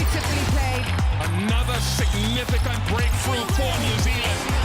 beautifully played. Another significant breakthrough for New Zealand.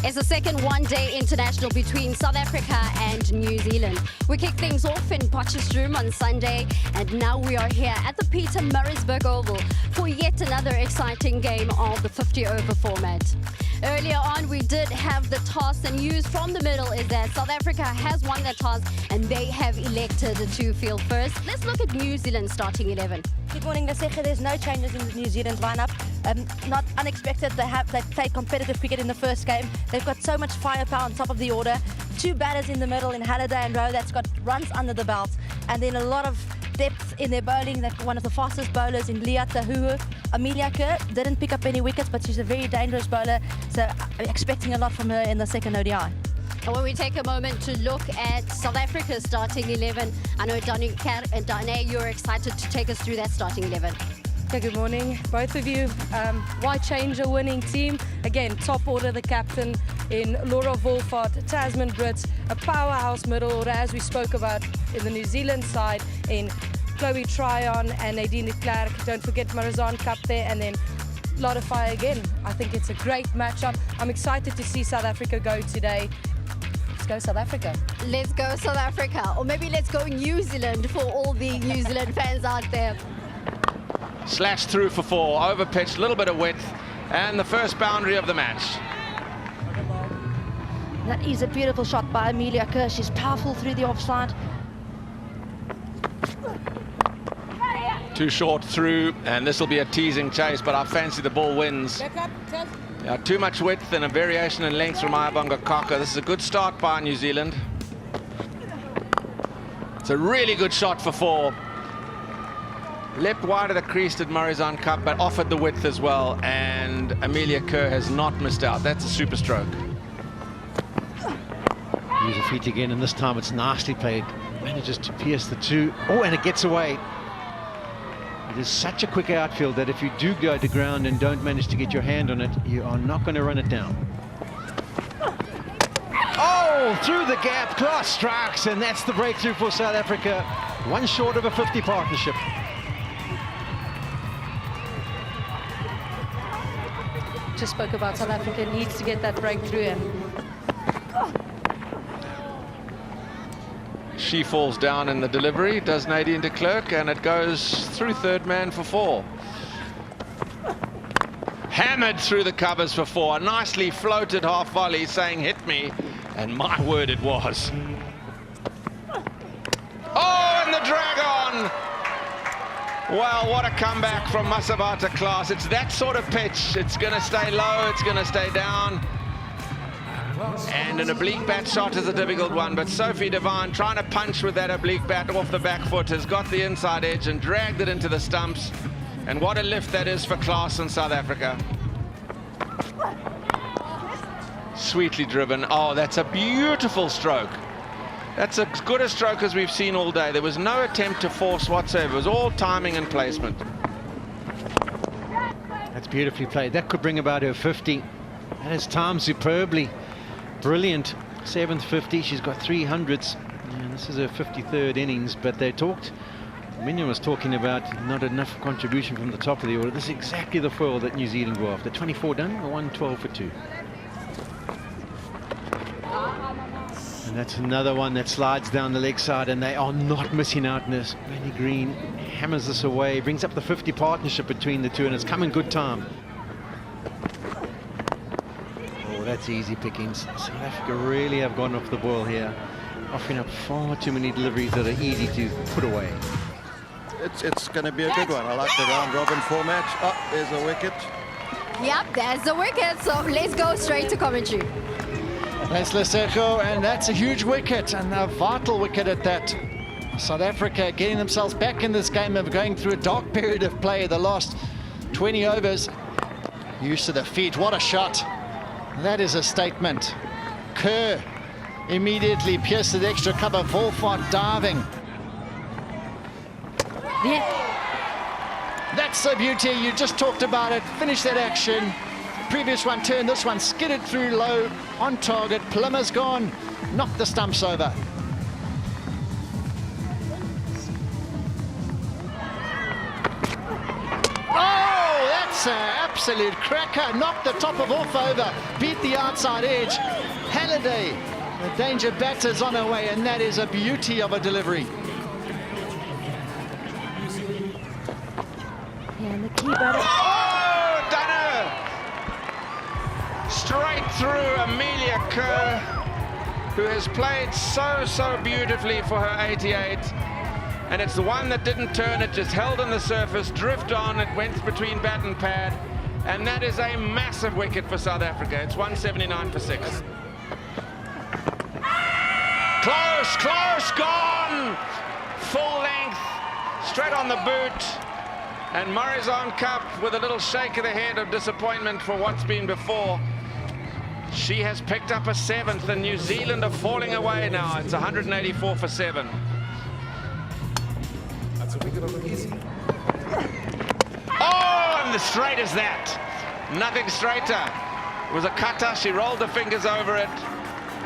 It's the second one-day international between South Africa and New Zealand. We kick things off in Potchefstroom on Sunday, and now we are here at the Pietermaritzburg Oval for yet another exciting game of the 50-over format. Earlier on, we did have the toss, and news from the middle is that South Africa has won the toss and they have elected to field first. Let's look at New Zealand's starting 11. Good morning, Naseka. There's no changes in the New Zealand lineup. Not unexpected. They played competitive cricket in the first game. They've got so much firepower on top of the order. Two batters in the middle in Halliday and Rowe that's got runs under the belt, and then a lot of depth in their bowling. They've got one of the fastest bowlers in Leah Tahuhu. Amelia Kerr didn't pick up any wickets, but she's a very dangerous bowler, so I'm expecting a lot from her in the second ODI. And when we take a moment to look at South Africa's starting 11, I know Dane, you're excited to take us through that starting 11. Okay, good morning, both of you. Why change a winning team? Again, top order, the captain in Laura Wolfart, Tasman Brits, a powerhouse middle order, as we spoke about in the New Zealand side, in Chloe Tryon and Nadine de Klerk. Don't forget Marizanne Cup there, and then lot of fire again. I think it's a great matchup. I'm excited to see South Africa go today. Let's go South Africa. Let's go South Africa, or maybe let's go New Zealand for all the New Zealand fans out there. Slashed through for 4, over pitch, a little bit of width, and the first boundary of the match. That is a beautiful shot by Amelia Kerr. She's powerful through the offside. Too short through, and this will be a teasing chase, but I fancy the ball wins. Yeah, too much width and a variation in length from Ayabonga Kaka. This is a good start by New Zealand. It's a really good shot for 4. Leapt wide of the crease did Marizanne Cup, but offered the width as well, and Amelia Kerr has not missed out. That's a super stroke. Use the feet again, and this time it's nicely played. Manages to pierce the 2. Oh, and it gets away. It is such a quick outfield that if you do go to ground and don't manage to get your hand on it, you are not going to run it down. Oh, through the gap, class strikes, and that's the breakthrough for South Africa. One short of a 50 partnership. Just spoke about South Africa needs to get that breakthrough in. She falls down in the delivery, does Nadine de Klerk, and it goes through third man for 4. Hammered through the covers for 4. A nicely floated half volley saying hit me, and my word it was. Oh, and the drag on! Well, what a comeback from Masabata class. It's that sort of pitch. It's going to stay low, it's going to stay down. And an oblique bat shot is a difficult one, but Sophie Devine trying to punch with that oblique bat off the back foot has got the inside edge and dragged it into the stumps. And what a lift that is for class in South Africa. Sweetly driven. Oh, that's a beautiful stroke. That's as good a stroke as we've seen all day. There was no attempt to force whatsoever. It was all timing and placement. That's beautifully played. That could bring about her 50. That is timed superbly. Brilliant. 7th 50. She's got 300s. And this is her 53rd innings. But they talked, Minion was talking about not enough contribution from the top of the order. This is exactly the foil that New Zealand go after. 24 done, a 112 for 2. And that's another one that slides down the leg side, and they are not missing out in this. Manny Green hammers this away, brings up the 50 partnership between the two, and it's come in good time. Oh, that's easy pickings. South Africa really have gone off the boil here, offering up far too many deliveries that are easy to put away. It's going to be a good one. I like the round-robin format. Oh, there's a wicket. Yep, there's the wicket, so let's go straight to commentary. That's Lesego, and that's a huge wicket, and a vital wicket at that. South Africa getting themselves back in this game of going through a dark period of play the last 20 overs. Use of the feet, what a shot. That is a statement. Kerr immediately pierced the extra cover, Wolfart diving. Yeah. That's the beauty, you just talked about it. Finish that action. Previous one turned, this one skidded through low. on target. Plimmer's gone, knocked the stumps over. Oh, that's an absolute cracker. Knocked the top of off over, beat the outside edge. Halliday, the danger batter's on her way, and that is a beauty of a delivery. Yeah, and the key batter. Oh, Dunner! Straight through Amelia Kerr, who has played so beautifully for her 88. And it's the one that didn't turn, it just held on the surface, drift on, it went between bat and pad. And that is a massive wicket for South Africa. It's 179 for 6. Close, gone! Full length, straight on the boot. And Morrizon Cup with a little shake of the head of disappointment for what's been before. She has picked up a 7th, and New Zealand are falling away now. It's 184 for 7. Oh, and the straight as that. Nothing straighter. It was a cutter. She rolled the fingers over it.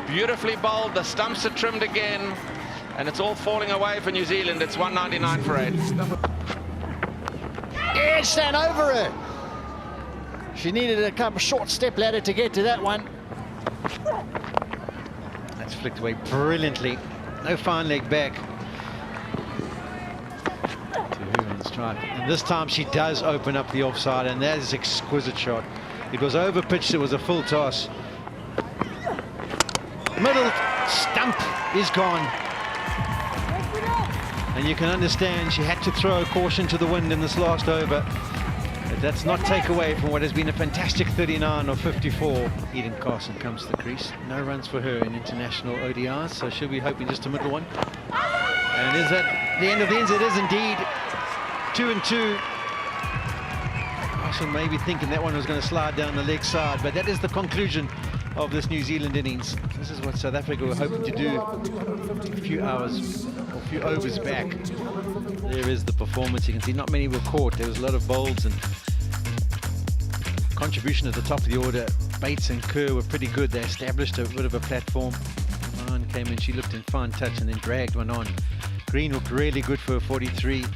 Beautifully bowled. The stumps are trimmed again. And it's all falling away for New Zealand. It's 199 for 8. Edge stand over her. She needed a couple short step ladder to get to that one. That's flicked away brilliantly. No fine leg back. And this time she does open up the offside, and that is an exquisite shot. It was over pitched, it was a full toss. Middle stump is gone. And you can understand she had to throw a caution to the wind in this last over. But that's not take away from what has been a fantastic 39 or 54. Eden Carson comes to the crease. No runs for her in international ODIs, so she'll be hoping just a middle one. And is that the end of the ends? It is indeed. 2 and 2. Carson may be thinking that one was going to slide down the leg side, but that is the conclusion of this New Zealand innings. This is what South Africa were hoping to do a few hours or a few overs back. There is the performance. You can see not many were caught. There was a lot of bowls and contribution at the top of the order. Bates and Kerr were pretty good. They established a bit of a platform. Ryan came in, she looked in fine touch and then dragged one on. Green looked really good for a 43.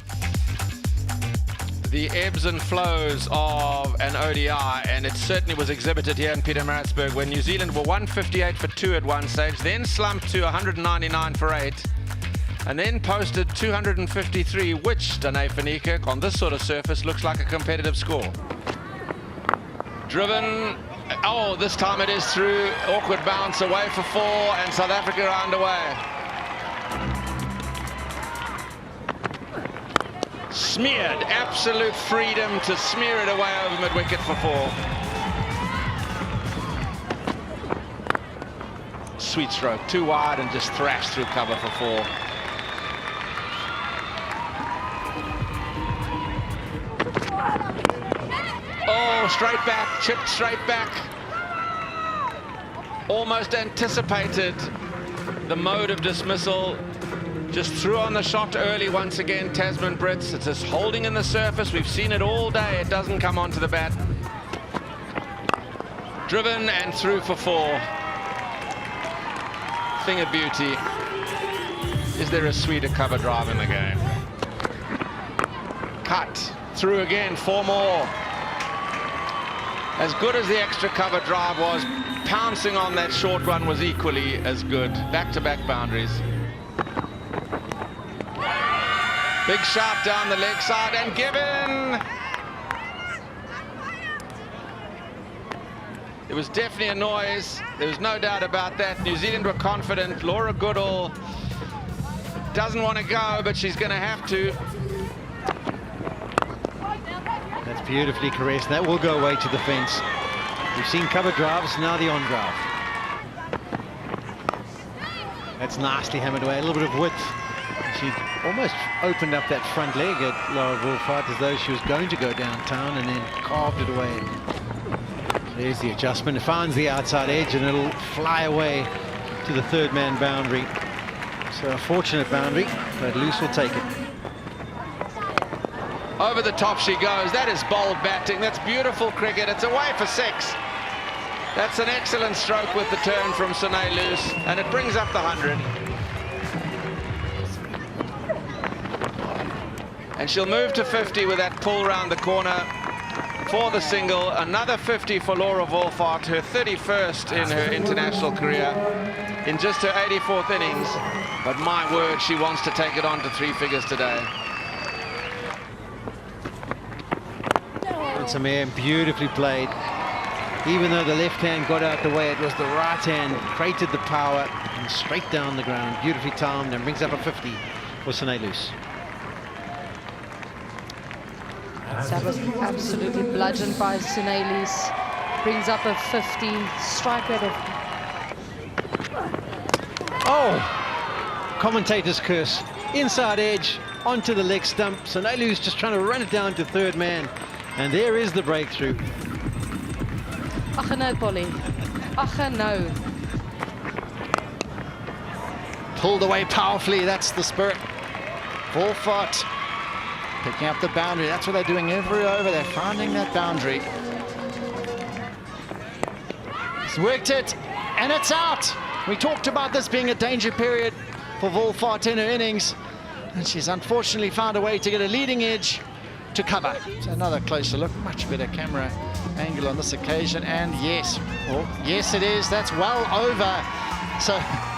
The ebbs and flows of an ODI, and it certainly was exhibited here in Pietermaritzburg when New Zealand were 158 for 2 at one stage, then slumped to 199 for 8, and then posted 253, which, Danae van Niekerk, on this sort of surface looks like a competitive score. Driven, oh, this time it is through, awkward bounce away for 4, and South Africa are underway. Smeared, absolute freedom to smear it away over mid-wicket for 4. Sweet stroke, too wide and just thrashed through cover for 4. Oh, straight back, chipped straight back. Almost anticipated the mode of dismissal. Just threw on the shot early once again, Tasman Brits. It's just holding in the surface. We've seen it all day. It doesn't come onto the bat. Driven and through for 4. Thing of beauty. Is there a sweeter cover drive in the game? Cut. Through again, 4 more. As good as the extra cover drive was, pouncing on that short run was equally as good. Back-to-back boundaries. Big shot down the leg side and given. It was definitely a noise. There was no doubt about that. New Zealand were confident. Laura Goodall doesn't want to go, but she's going to have to. That's beautifully caressed. That will go away to the fence. We've seen cover drives, now the on drive. That's nicely hammered away. A little bit of width. She almost opened up that front leg at Laura Wolfhard as though she was going to go downtown, and then carved it away. There's the adjustment. It finds the outside edge and it'll fly away to the third man boundary. So a fortunate boundary, but Loose will take it. Over the top she goes. That is bold batting. That's beautiful cricket. It's away for 6. That's an excellent stroke with the turn from Sine Loose, and it brings up the 100. And she'll move to 50 with that pull round the corner for the single. Another 50 for Laura Wolfart, her 31st in her international career, in just her 84th innings. But my word, she wants to take it on to 3 figures today. Some air, beautifully played. Even though the left hand got out the way, it was the right hand created the power and straight down the ground. Beautifully timed and brings up a 50 for Sine Loose. That was absolutely bludgeoned by Sine Loose. Brings up a 50, strike rate of... Oh! Commentator's curse. Inside edge, onto the leg stump. Sine Loose just trying to run it down to third man. And there is the breakthrough. Ach no, Polly. Ach no. Pulled away powerfully, that's the spirit. Wolfart picking up the boundary. That's what they're doing every over. They're finding that boundary. He's worked it, and it's out. We talked about this being a danger period for Wolfart in her innings, and she's unfortunately found a way to get a leading edge to cover. So another closer look, much better camera angle on this occasion, and yes, yes it is, that's well over. So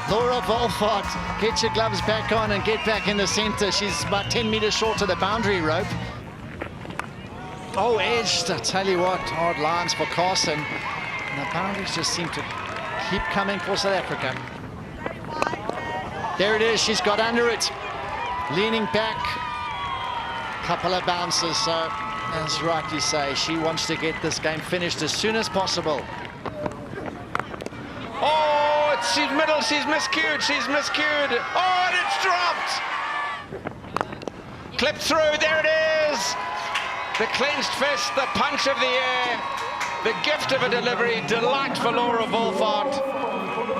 Laura Wolfart, get your gloves back on and get back in the center. She's about 10 meters short of the boundary rope. Oh, edged, I tell you what, hard lines for Carson. And the boundaries just seem to keep coming for South Africa. There it is, she's got under it, leaning back. Couple of bounces, so as rightly say, she wants to get this game finished as soon as possible. Oh, she's middle, she's miscued, Oh, and it's dropped. Clipped through, there it is. The clenched fist, the punch of the air, the gift of a delivery, delight for Laura Wolfart.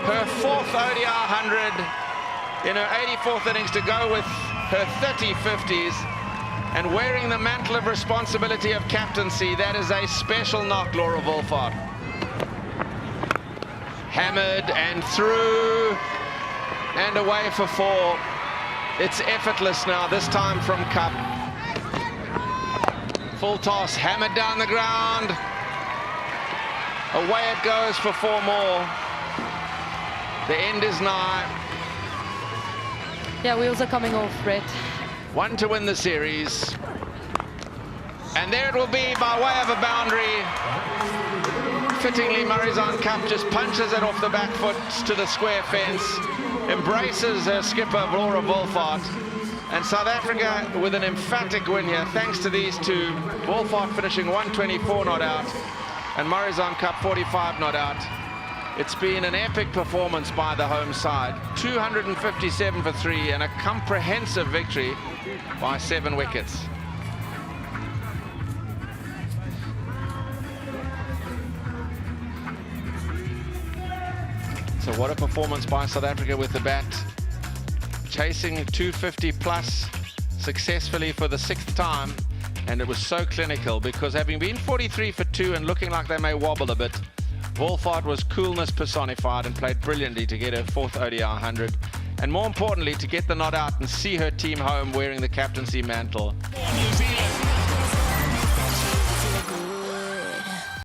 Her 4th ODI 100 in her 84th innings to go with her 30 50s. And wearing the mantle of responsibility of captaincy, that is a special knock, Laura Wolfart. Hammered and through and away for 4. It's effortless now, this time from Cup. Full toss, hammered down the ground. Away it goes for 4 more. The end is nigh. Yeah, wheels are coming off, Brett. 1 to win the series. And there it will be by way of a boundary. Fittingly, Marizanne Kapp just punches it off the back foot to the square fence, embraces her skipper, Laura Wolfart. And South Africa with an emphatic win here, thanks to these two. Wolfart finishing 124 not out, and Marizanne Kapp 45 not out. It's been an epic performance by the home side. 257 for 3 and a comprehensive victory by 7 wickets. So what a performance by South Africa with the bat. Chasing 250 plus successfully for the 6th time. And it was so clinical because having been 43 for 2 and looking like they may wobble a bit, Wolfart was coolness personified and played brilliantly to get her 4th ODI 100. And more importantly, to get the not out and see her team home wearing the captaincy mantle.